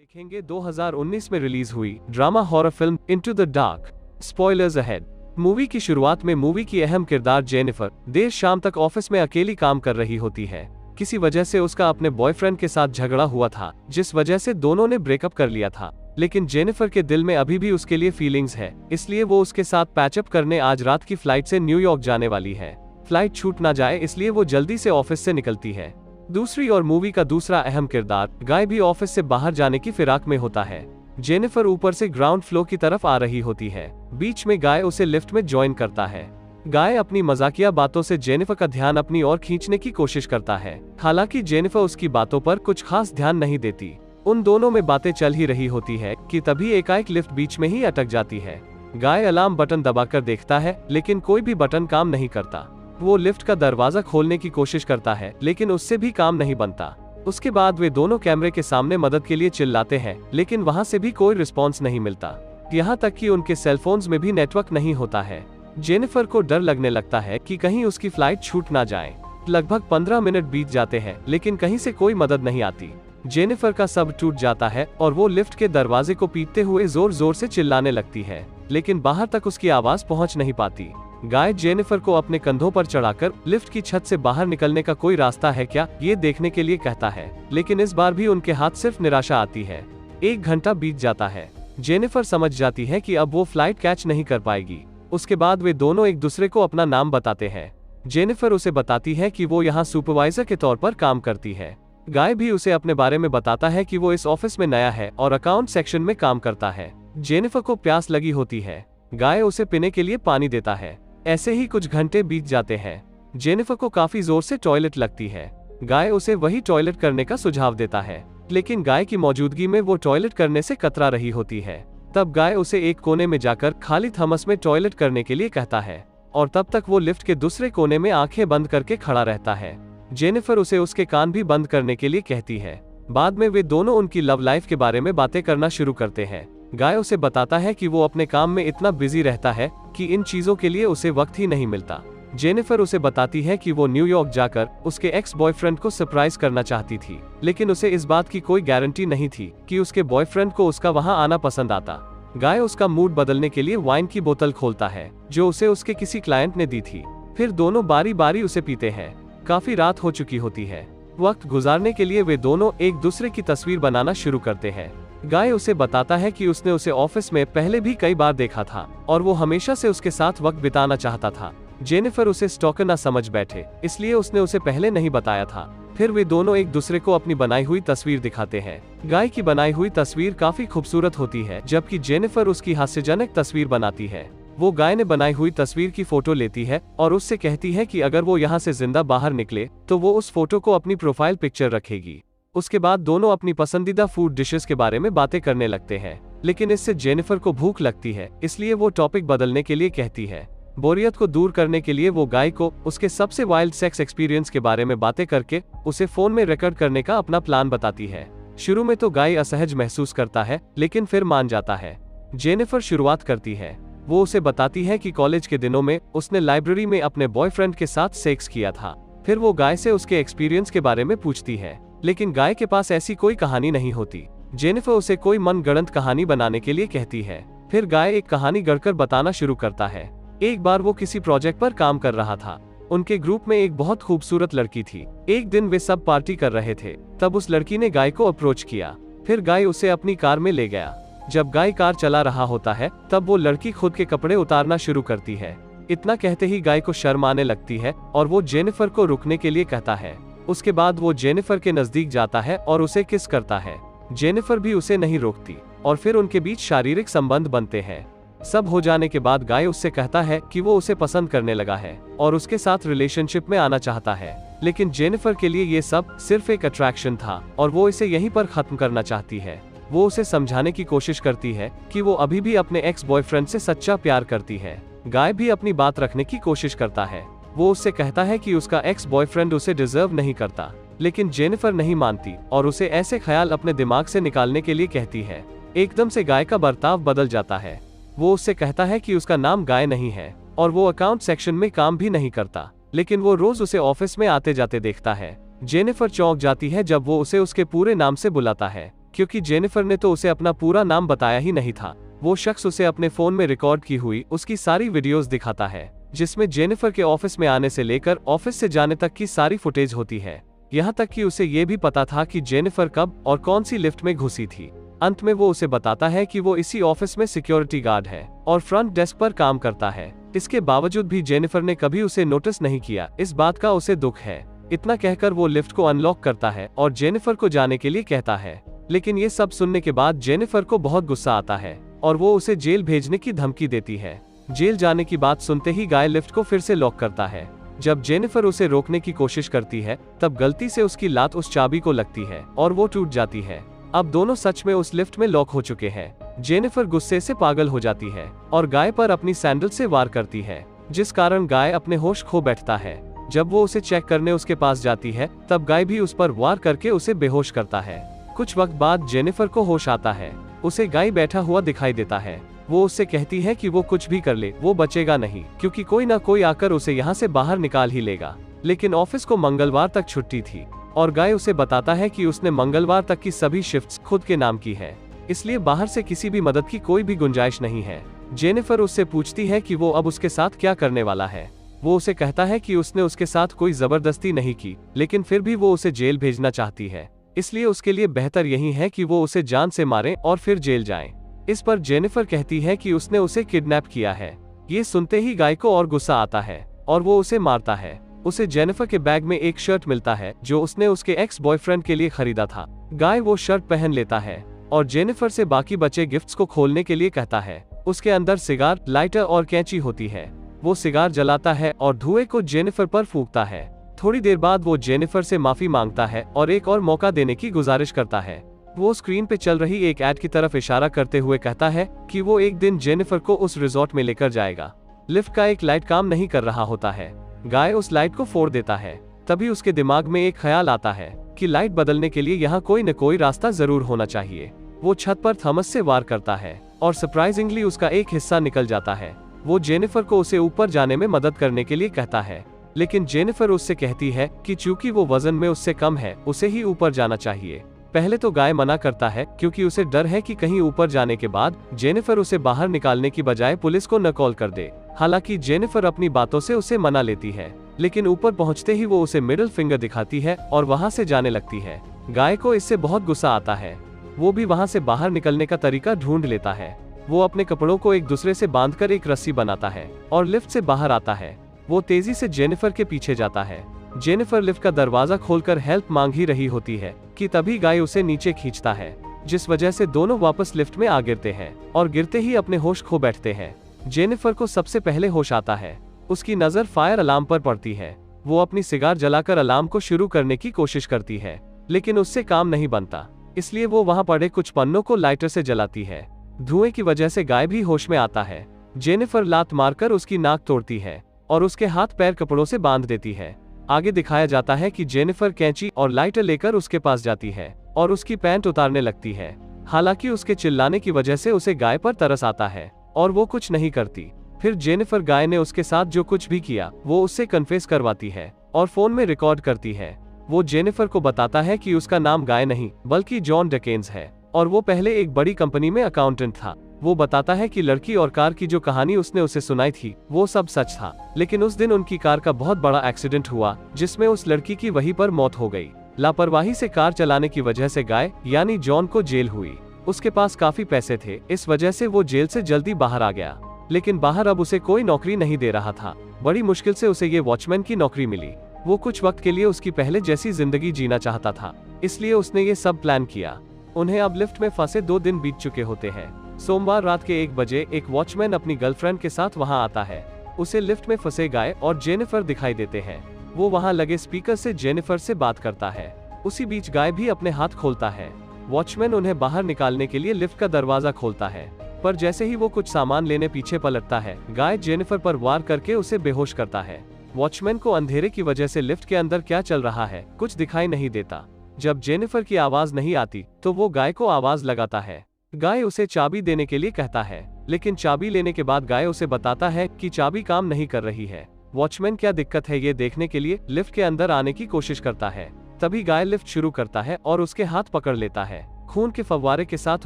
देखेंगे 2019 में रिलीज हुई drama horror film into the dark. Spoilers ahead. Movie की शुरुआत में मूवी की अहम किरदार जेनिफर देर शाम तक ऑफिस में अकेली काम कर रही होती है। किसी वजह से उसका अपने बॉयफ्रेंड के साथ झगड़ा हुआ था, जिस वजह से दोनों ने ब्रेकअप कर लिया था। लेकिन जेनिफर के दिल में अभी भी उसके लिए फीलिंग्स है, इसलिए वो उसके साथ पैचअप करने आज रात की फ्लाइट से न्यूयॉर्क जाने वाली है। फ्लाइट छूट ना जाए इसलिए वो जल्दी से ऑफिस से निकलती है। दूसरी ओर मूवी का दूसरा अहम किरदार गाय भी ऑफिस से बाहर जाने की फिराक में होता है। जेनिफर ऊपर से ग्राउंड फ्लोर की तरफ आ रही होती है। बीच में गाय उसे लिफ्ट में ज्वाइन करता है। गाय अपनी मजाकिया बातों से जेनिफर का ध्यान अपनी ओर खींचने की कोशिश करता है। हालांकि जेनिफर उसकी बातों पर कुछ खास ध्यान नहीं देती। उन दोनों में बातें चल ही रही होती है कि तभी एकाएक लिफ्ट बीच में ही अटक जाती है। गाय अलार्म बटन दबाकर देखता है, लेकिन कोई भी बटन काम नहीं करता। वो लिफ्ट का दरवाजा खोलने की कोशिश करता है, लेकिन उससे भी काम नहीं बनता। उसके बाद वे दोनों कैमरे के सामने मदद के लिए चिल्लाते हैं, लेकिन वहां से भी कोई रिस्पॉन्स नहीं मिलता। यहाँ तक कि उनके सेलफोन्स में भी नेटवर्क नहीं होता है। जेनिफर को डर लगने लगता है कि कहीं उसकी फ्लाइट छूट ना जाए। लगभग 15 मिनट बीत जाते हैं, लेकिन कहीं से कोई मदद नहीं आती। जेनिफर का सब टूट जाता है और वो लिफ्ट के दरवाजे को पीटते हुए जोर जोर से चिल्लाने लगती है, लेकिन बाहर तक उसकी आवाज पहुंच नहीं पाती। गाय जेनिफर को अपने कंधों पर चढ़ाकर लिफ्ट की छत से बाहर निकलने का कोई रास्ता है क्या, ये देखने के लिए कहता है, लेकिन इस बार भी उनके हाथ सिर्फ निराशा आती है। 1 घंटा बीत जाता है। जेनिफर समझ जाती है कि अब वो फ्लाइट कैच नहीं कर पाएगी। उसके बाद वे दोनों एक दूसरे को अपना नाम बताते हैं। जेनिफर उसे बताती है कि वो यहाँ सुपरवाइजर के तौर पर काम करती है। गाय भी उसे अपने बारे में बताता है कि वो इस ऑफिस में नया है और अकाउंट सेक्शन में काम करता है। जेनिफर को प्यास लगी होती है। गाय उसे पीने के लिए पानी देता है। ऐसे ही कुछ घंटे बीत जाते हैं। जेनिफर को काफी जोर से टॉयलेट लगती है। गाय उसे वही टॉयलेट करने का सुझाव देता है, लेकिन गाय की मौजूदगी में वो टॉयलेट करने से कतरा रही होती है। तब गाय उसे एक कोने में जाकर खाली थमस में टॉयलेट करने के लिए कहता है, और तब तक वो लिफ्ट के दूसरे कोने में आंखें बंद करके खड़ा रहता है। जेनिफर उसे उसके कान भी बंद करने के लिए कहती है। बाद में वे दोनों उनकी लव लाइफ के बारे में बातें करना शुरू करते हैं। गाय उसे बताता है कि वो अपने काम में इतना बिजी रहता है कि इन चीजों के लिए उसे वक्त ही नहीं मिलता। जेनिफर उसे बताती है कि वो न्यूयॉर्क जाकर उसके एक्स बॉयफ्रेंड को सरप्राइज करना चाहती थी, लेकिन उसे इस बात की कोई गारंटी नहीं थी कि उसके बॉयफ्रेंड को उसका वहां आना पसंद आता। गाय उसका मूड बदलने के लिए वाइन की बोतल खोलता है, जो उसे उसके किसी क्लाइंट ने दी थी। फिर दोनों बारी बारी उसे पीते हैं। काफी रात हो चुकी होती है। वक्त गुजारने के लिए वे दोनों एक दूसरे की तस्वीर बनाना शुरू करते हैं। गाय उसे बताता है कि उसने उसे ऑफिस में पहले भी कई बार देखा था और वो हमेशा से उसके साथ वक्त बिताना चाहता था। जेनिफर उसे स्टॉकर ना समझ बैठे, इसलिए उसने उसे पहले नहीं बताया था। फिर वे दोनों एक दूसरे को अपनी बनाई हुई तस्वीर दिखाते हैं। गाय की बनाई हुई तस्वीर काफी खूबसूरत होती है, जबकि जेनिफर उसकी हास्यजनक तस्वीर बनाती है। वो गाय ने बनाई हुई तस्वीर की फोटो लेती है और उससे कहती है कि अगर वो यहाँ से जिंदा बाहर निकले तो वो उस फोटो को अपनी प्रोफाइल पिक्चर रखेगी। उसके बाद दोनों अपनी पसंदीदा फूड डिशेस के बारे में बातें करने लगते हैं, लेकिन इससे जेनिफर को भूख लगती है, इसलिए वो टॉपिक बदलने के लिए कहती है। बोरियत को दूर करने के लिए वो गाय को उसके सबसे वाइल्ड सेक्स एक्सपीरियंस के बारे में बातें करके उसे फोन में रिकॉर्ड करने का अपना प्लान बताती है। शुरू में तो गाय असहज महसूस करता है, लेकिन फिर मान जाता है। जेनिफर शुरुआत करती है। वो उसे बताती है कि कॉलेज के दिनों में उसने लाइब्रेरी में अपने बॉयफ्रेंड के साथ सेक्स किया था। फिर वो गाय से उसके एक्सपीरियंस के बारे में पूछती है, लेकिन गाय के पास ऐसी कोई कहानी नहीं होती। जेनिफर उसे कोई मनगढ़ंत कहानी बनाने के लिए कहती है। फिर गाय एक कहानी गढ़कर बताना शुरू करता है। एक बार वो किसी प्रोजेक्ट पर काम कर रहा था। उनके ग्रुप में एक बहुत खूबसूरत लड़की थी। एक दिन वे सब पार्टी कर रहे थे, तब उस लड़की ने गाय को अप्रोच किया। फिर गाय उसे अपनी कार में ले गया। जब गाय कार चला रहा होता है, तब वो लड़की खुद के कपड़े उतारना शुरू करती है। इतना कहते ही गाय को शर्म आने लगती है और वो जेनिफर को रुकने के लिए कहता है। उसके बाद वो जेनिफर के नजदीक जाता है और उसे किस करता है। जेनिफर भी उसे नहीं रोकती और फिर उनके बीच शारीरिक संबंध बनते हैं। सब हो जाने के बाद गाय उससे कहता है कि वो उसे पसंद करने लगा है और उसके साथ रिलेशनशिप में आना चाहता है, लेकिन जेनिफर के लिए ये सब सिर्फ एक अट्रैक्शन था और वो इसे यहीं पर खत्म करना चाहती है। वो उसे समझाने की कोशिश करती है कि वो अभी भी अपने एक्स बॉयफ्रेंड से सच्चा प्यार करती है। गाय भी अपनी बात रखने की कोशिश करता है। वो उससे कहता है कि उसका एक्स बॉयफ्रेंड उसे डिजर्व नहीं करता, लेकिन जेनिफर नहीं मानती और उसे ऐसे ख्याल अपने दिमाग से निकालने के लिए कहती है। एकदम से गाय का बर्ताव बदल जाता है। वो उससे कहता है कि उसका नाम गाय नहीं है और वो अकाउंट सेक्शन में काम भी नहीं करता, लेकिन वो रोज उसे ऑफिस में आते जाते देखता है। जेनिफर चौंक जाती है जब वो उसे उसके पूरे नाम से बुलाता है। क्योंकि जेनिफर ने तो उसे अपना पूरा नाम बताया ही नहीं था। वो शख्स उसे अपने फोन में रिकॉर्ड की हुई उसकी सारी वीडियोस दिखाता है, जिसमें जेनिफर के ऑफिस में आने से लेकर ऑफिस से जाने तक की सारी फुटेज होती है। यहाँ तक कि उसे ये भी पता था कि जेनिफर कब और कौन सी लिफ्ट में घुसी थी। अंत में वो उसे बताता है कि वो इसी ऑफिस में सिक्योरिटी गार्ड है और फ्रंट डेस्क पर काम करता है। इसके बावजूद भी जेनिफर ने कभी उसे नोटिस नहीं किया, इस बात का उसे दुख है। इतना कहकर वो लिफ्ट को अनलॉक करता है और जेनिफर को जाने के लिए कहता है। लेकिन ये सब सुनने के बाद जेनिफर को बहुत गुस्सा आता है और वो उसे जेल भेजने की धमकी देती है। जेल जाने की बात सुनते ही गाय लिफ्ट को फिर से लॉक करता है। जब जेनिफर उसे रोकने की कोशिश करती है तब गलती से उसकी लात उस चाबी को लगती है और वो टूट जाती है। अब दोनों सच में उस लिफ्ट में लॉक हो चुके हैं। जेनिफर गुस्से से पागल हो जाती है और गाय पर अपनी सैंडल से वार करती है, जिस कारण गाय अपने होश खो बैठता है। जब वो उसे चेक करने उसके पास जाती है तब गाय भी उस पर वार करके उसे बेहोश करता है। कुछ वक्त बाद जेनिफर को होश आता है। उसे गाय बैठा हुआ दिखाई देता है। वो उससे कहती है कि वो कुछ भी कर ले, वो बचेगा नहीं, क्योंकि कोई ना कोई आकर उसे यहाँ से बाहर निकाल ही लेगा। लेकिन ऑफिस को मंगलवार तक छुट्टी थी और गाय उसे बताता है कि उसने मंगलवार तक की सभी शिफ्ट्स खुद के नाम की है, इसलिए बाहर से किसी भी मदद की कोई भी गुंजाइश नहीं है। जेनिफर उससे पूछती है कि वो अब उसके साथ क्या करने वाला है। वो उसे कहता है कि उसने उसके साथ कोई जबरदस्ती नहीं की, लेकिन फिर भी वो उसे जेल भेजना चाहती है, इसलिए उसके लिए बेहतर यही है कि वो उसे जान से मारे और फिर जेल जाए। इस पर जेनिफर कहती है कि उसने उसे किडनैप किया है। ये सुनते ही गाय को और गुस्सा आता है और वो उसे मारता है। उसे जेनिफर के बैग में एक शर्ट मिलता है जो उसने उसके एक्स बॉयफ्रेंड के लिए खरीदा था। गाय वो शर्ट पहन लेता है और जेनिफर से बाकी बचे गिफ्ट्स को खोलने के लिए कहता है। उसके अंदर सिगार, लाइटर और कैंची होती है। वो सिगार जलाता है और धुएं को जेनिफर पर फूंकता है। थोड़ी देर बाद वो जेनिफर से माफी मांगता है और एक और मौका देने की गुजारिश करता है। वो स्क्रीन पे चल रही एक ऐड की तरफ इशारा करते हुए कहता है कि वो एक दिन जेनिफर को उस रिजॉर्ट में लेकर जाएगा। लिफ्ट का एक लाइट काम नहीं कर रहा होता है। गाय उस लाइट को फोड़ देता है। तभी उसके दिमाग में एक ख्याल आता है कि लाइट बदलने के लिए यहाँ कोई न कोई रास्ता जरूर होना चाहिए। वो छत पर थॉमस से वार करता है और सरप्राइजिंगली उसका एक हिस्सा निकल जाता है। वो जेनिफर को उसे ऊपर जाने में मदद करने के लिए कहता है, लेकिन जेनिफर उससे कहती है कि चूंकि वो वजन में उससे कम है, उसे ही ऊपर जाना चाहिए। पहले तो गाय मना करता है क्योंकि उसे डर है कि कहीं ऊपर जाने के बाद जेनिफर उसे बाहर निकालने की बजाय पुलिस को न कॉल कर दे। हालांकि जेनिफर अपनी बातों से उसे मना लेती है, लेकिन ऊपर पहुंचते ही वो उसे मिडिल फिंगर दिखाती है और वहां से जाने लगती है। गाय को इससे बहुत गुस्सा आता है। वो भी वहां से बाहर निकलने का तरीका ढूंढ लेता है। वो अपने कपड़ों को एक दूसरे से बांधकर एक रस्सी बनाता है और लिफ्ट से बाहर आता है। वो तेजी से जेनिफर के पीछे जाता है। जेनिफर लिफ्ट का दरवाजा खोलकर हेल्प मांग ही रही होती है कि तभी गाय उसे नीचे खींचता है, जिस वजह से दोनों वापस लिफ्ट में आ गिरते हैं और गिरते ही अपने होश खो बैठते हैं। जेनिफर को सबसे पहले होश आता है। उसकी नजर फायर अलार्म पर पड़ती है। वो अपनी सिगार जलाकर अलार्म को शुरू करने की कोशिश करती है, लेकिन उससे काम नहीं बनता, इसलिए वो वहां पड़े कुछ पन्नों को लाइटर से जलाती है। धुएं की वजह से गाय भी होश में आता है। जेनिफर लात मारकर उसकी नाक तोड़ती है और उसके हाथ पैर कपड़ों से बांध देती है। आगे दिखाया जाता है कि जेनिफर कैंची और लाइटर लेकर उसके पास जाती है और उसकी पैंट उतारने लगती है। हालांकि उसके चिल्लाने की वजह से उसे गाय पर तरस आता है और वो कुछ नहीं करती। फिर जेनिफर गाय ने उसके साथ जो कुछ भी किया वो उससे कन्फेस करवाती है और फोन में रिकॉर्ड करती है। वो जेनिफर को बताता है कि उसका नाम गाय नहीं बल्कि जॉन डकेन्स है और वो पहले एक बड़ी कंपनी में अकाउंटेंट था। वो बताता है कि लड़की और कार की जो कहानी उसने उसे सुनाई थी वो सब सच था, लेकिन उस दिन उनकी कार का बहुत बड़ा एक्सीडेंट हुआ जिसमें उस लड़की की वहीं पर मौत हो गई। लापरवाही से कार चलाने की वजह से गाय यानी जॉन को जेल हुई। उसके पास काफी पैसे थे, इस वजह से वो जेल से जल्दी बाहर आ गया, लेकिन बाहर अब उसे कोई नौकरी नहीं दे रहा था। बड़ी मुश्किल से उसे ये वॉचमैन की नौकरी मिली। वो कुछ वक्त के लिए उसकी पहले जैसी जिंदगी जीना चाहता था, इसलिए उसने ये सब प्लान किया। उन्हें अब लिफ्ट में फंसे 2 दिन बीत चुके होते हैं। सोमवार रात के 1 बजे एक वॉचमैन अपनी गर्लफ्रेंड के साथ वहां आता है। उसे लिफ्ट में फंसे गाय और जेनिफर दिखाई देते हैं। वो वहां लगे स्पीकर से जेनिफर से बात करता है। उसी बीच गाय भी अपने हाथ खोलता है। वॉचमैन उन्हें बाहर निकालने के लिए लिफ्ट का दरवाजा खोलता है, पर जैसे ही वो कुछ सामान लेने पीछे पलटता है, गाय जेनिफर पर वार करके उसे बेहोश करता है। वॉचमैन को अंधेरे की वजह से लिफ्ट के अंदर क्या चल रहा है कुछ दिखाई नहीं देता। जब जेनिफर की आवाज नहीं आती तो वो गाय को आवाज लगाता है। गाय उसे चाबी देने के लिए कहता है, लेकिन चाबी लेने के बाद गाय उसे बताता है कि चाबी काम नहीं कर रही है। वॉचमैन क्या दिक्कत है ये देखने के लिए लिफ्ट के अंदर आने की कोशिश करता है। तभी गाय लिफ्ट शुरू करता है और उसके हाथ पकड़ लेता है। खून के फव्वारे के साथ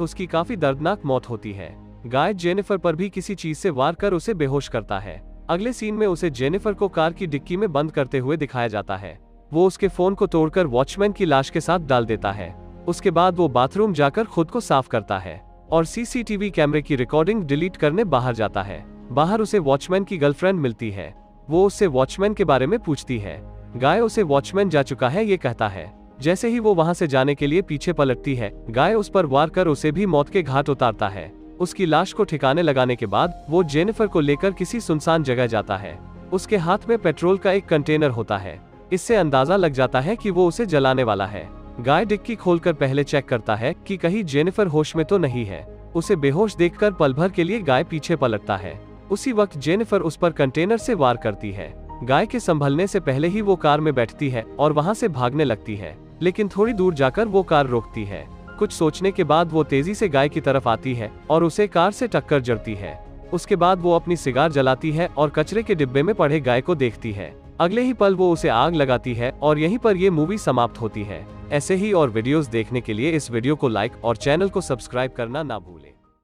उसकी काफी दर्दनाक मौत होती है। गाय जेनिफर पर भी किसी चीज से वार कर उसे बेहोश करता है। अगले सीन में उसे जेनिफर को कार की डिक्की में बंद करते हुए दिखाया जाता है। वो उसके फोन को तोड़कर वॉचमैन की लाश के साथ डाल देता है। उसके बाद वो बाथरूम जाकर खुद को साफ करता है और सीसीटीवी कैमरे की रिकॉर्डिंग डिलीट करने बाहर जाता है। बाहर उसे वॉचमैन की गर्लफ्रेंड मिलती है। वो उससे वॉचमैन के बारे में पूछती है। गाय उसे वॉचमैन जा चुका है ये कहता है। जैसे ही वो वहां से जाने के लिए पीछे पलटती है, गाय उस पर वार कर उसे भी मौत के घाट उतारता है। उसकी लाश को ठिकाने लगाने के बाद वो जेनिफर को लेकर किसी सुनसान जगह जाता है। उसके हाथ में पेट्रोल का एक कंटेनर होता है। इससे अंदाजा लग जाता है कि वो उसे जलाने वाला है। गाय डिक्की खोलकर पहले चेक करता है कि कहीं जेनिफर होश में तो नहीं है। उसे बेहोश देखकर पल भर के लिए गाय पीछे पलटता है। उसी वक्त जेनिफर उस पर कंटेनर से वार करती है। गाय के संभलने से पहले ही वो कार में बैठती है और वहां से भागने लगती है, लेकिन थोड़ी दूर जाकर वो कार रोकती है। कुछ सोचने के बाद वो तेजी से गाय की तरफ आती है और उसे कार से टक्कर जड़ती है। उसके बाद वो अपनी सिगार जलाती है और कचरे के डिब्बे में पड़े गाय को देखती है। अगले ही पल वो उसे आग लगाती है और यहीं पर ये मूवी समाप्त होती है। ऐसे ही और वीडियोस देखने के लिए इस वीडियो को लाइक और चैनल को सब्सक्राइब करना ना भूलें।